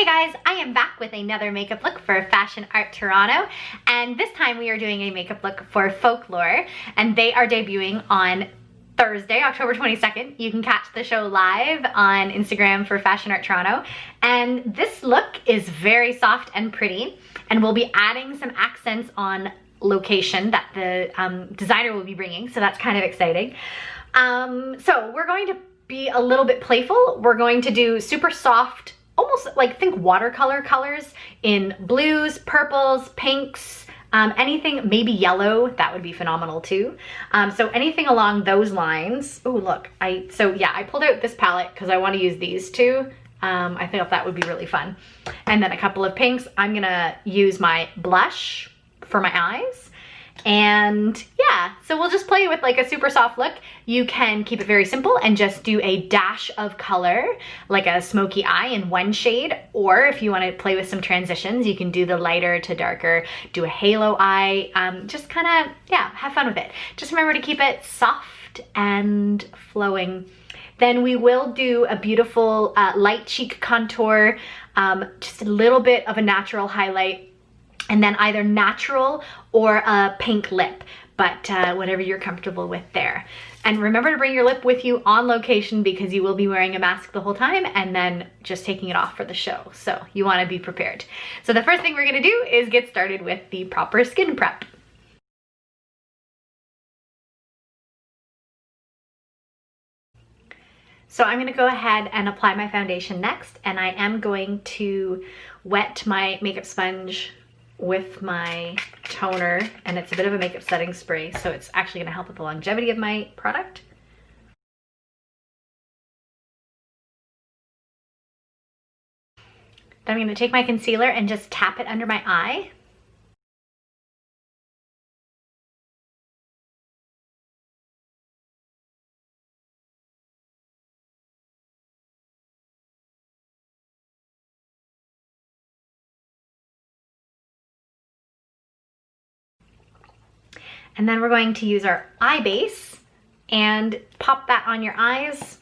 guys, I am back with another makeup look for Fashion Art Toronto, and this time we are doing a makeup look for Folklore, and they are debuting on Thursday, October 22nd. You can catch the show live on Instagram for Fashion Art Toronto, and this look is very soft and pretty, and we'll be adding some accents on location that the designer will be bringing, so that's kind of exciting. So we're going to be a little bit playful. We're going to do super soft, almost like think watercolor colors in blues, purples, pinks, anything, maybe yellow, that would be phenomenal too. So anything along those lines. Oh, look, I pulled out this palette because I want to use these two. I think that would be really fun. And then a couple of pinks. I'm gonna use my blush for my eyes. And yeah, so we'll just play with like a super soft look. You can keep it very simple and just do a dash of color, like a smoky eye in one shade, or if you want to play with some transitions, you can do the lighter to darker, do a halo eye, just kind of, yeah, have fun with it. Just remember to keep it soft and flowing. Then we will do a beautiful light cheek contour, just a little bit of a natural highlight, and then either natural or a pink lip, but whatever you're comfortable with there. And remember to bring your lip with you on location because you will be wearing a mask the whole time and then just taking it off for the show. So you want to be prepared. So the first thing we're going to do is get started with the proper skin prep. So I'm going to go ahead and apply my foundation next, and I am going to wet my makeup sponge with my toner, and it's a bit of a makeup setting spray, so it's actually going to help with the longevity of my product. Then I'm going to take my concealer and just tap it under my eye. And then we're going to use our eye base and pop that on your eyes.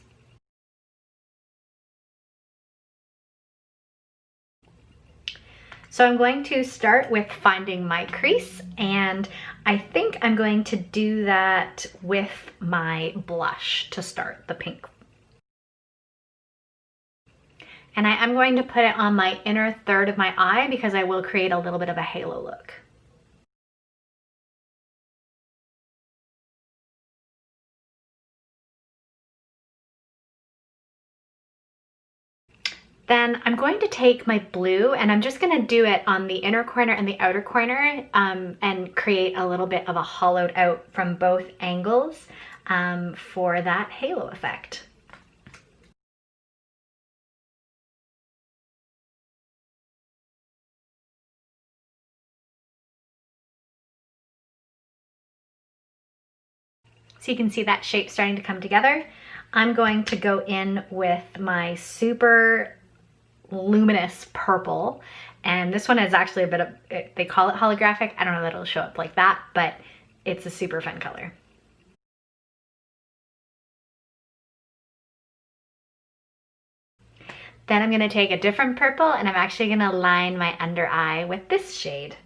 So I'm going to start with finding my crease, and I think I'm going to do that with my blush to start, the pink. And I am going to put it on my inner third of my eye because I will create a little bit of a halo look. Then I'm going to take my blue and I'm just going to do it on the inner corner and the outer corner and create a little bit of a hollowed out from both angles for that halo effect. So you can see that shape starting to come together. I'm going to go in with my super luminous purple, and this one is actually a bit of, they call it holographic. I don't know that it'll show up like that, but it's a super fun color. Then I'm going to take a different purple and I'm actually going to line my under eye with this shade.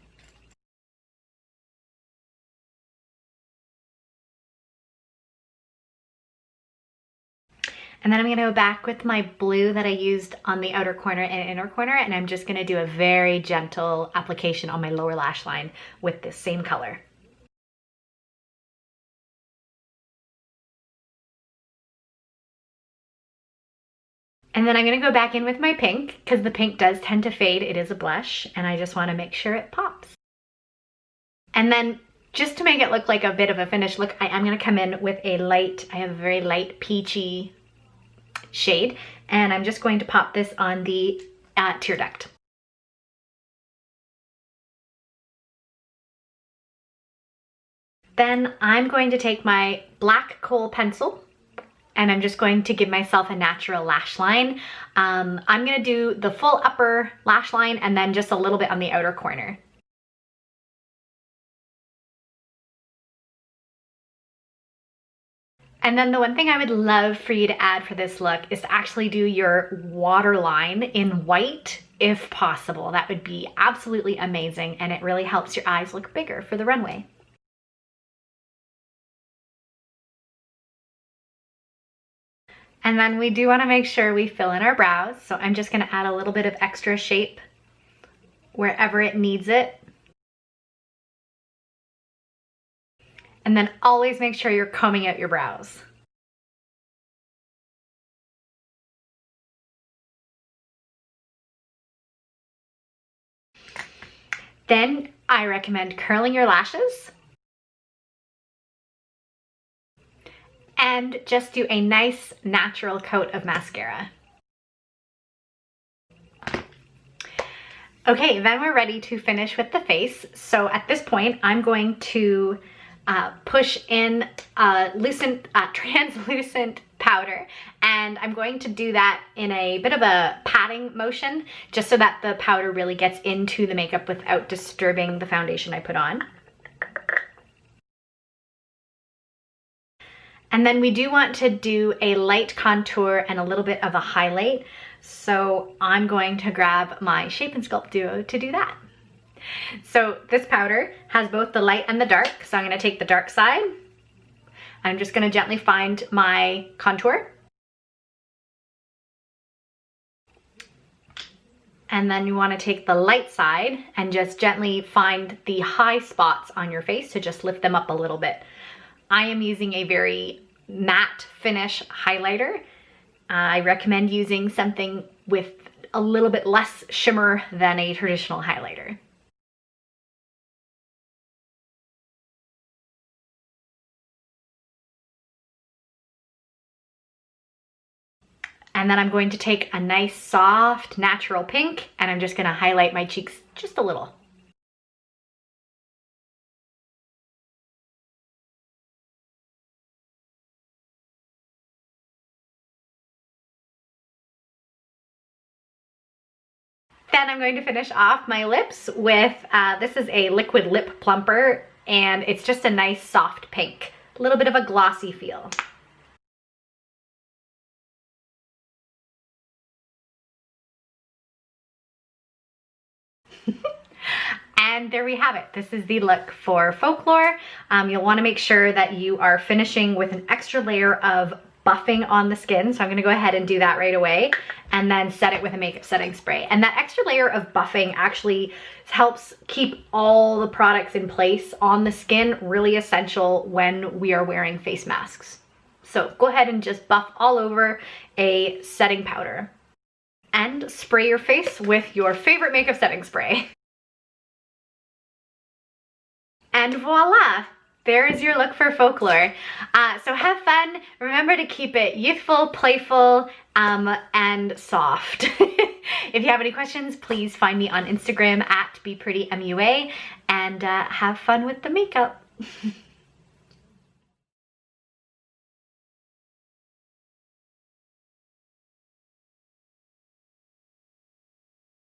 And then I'm gonna go back with my blue that I used on the outer corner and inner corner, and I'm just gonna do a very gentle application on my lower lash line with this same color. And then I'm gonna go back in with my pink because the pink does tend to fade. It is a blush, and I just wanna make sure it pops. And then just to make it look like a bit of a finished look, I am gonna come in with a light, I have a very light peachy shade, and I'm just going to pop this on the tear duct. Then I'm going to take my black kohl pencil and I'm just going to give myself a natural lash line. I'm gonna do the full upper lash line and then just a little bit on the outer corner. And then the one thing I would love for you to add for this look is to actually do your waterline in white if possible. That would be absolutely amazing, and it really helps your eyes look bigger for the runway. And then we do want to make sure we fill in our brows. So I'm just going to add a little bit of extra shape wherever it needs it. And then always make sure you're combing out your brows. Then I recommend curling your lashes. And just do a nice natural coat of mascara. Okay, then we're ready to finish with the face. So at this point, I'm going to push in translucent powder, and I'm going to do that in a bit of a patting motion, just so that the powder really gets into the makeup without disturbing the foundation I put on. And then we do want to do a light contour and a little bit of a highlight. So I'm going to grab my Shape and Sculpt Duo to do that. So this powder has both the light and the dark. So I'm going to take the dark side. I'm just going to gently find my contour. And then you want to take the light side and just gently find the high spots on your face to just lift them up a little bit. I am using a very matte finish highlighter. I recommend using something with a little bit less shimmer than a traditional highlighter. And then I'm going to take a nice soft natural pink, and I'm just going to highlight my cheeks just a little. Then I'm going to finish off my lips with, this is a liquid lip plumper, and it's just a nice soft pink, a little bit of a glossy feel. And there we have it. This is the look for Folklore. You'll want to make sure that you are finishing with an extra layer of buffing on the skin. So I'm going to go ahead and do that right away, and then set it with a makeup setting spray. And that extra layer of buffing actually helps keep all the products in place on the skin, really essential when we are wearing face masks. So go ahead and just buff all over a setting powder. And spray your face with your favorite makeup setting spray. And voila! There is your look for Folklore. So have fun. Remember to keep it youthful, playful, and soft. If you have any questions, please find me on Instagram at BePrettyMUA, and have fun with the makeup.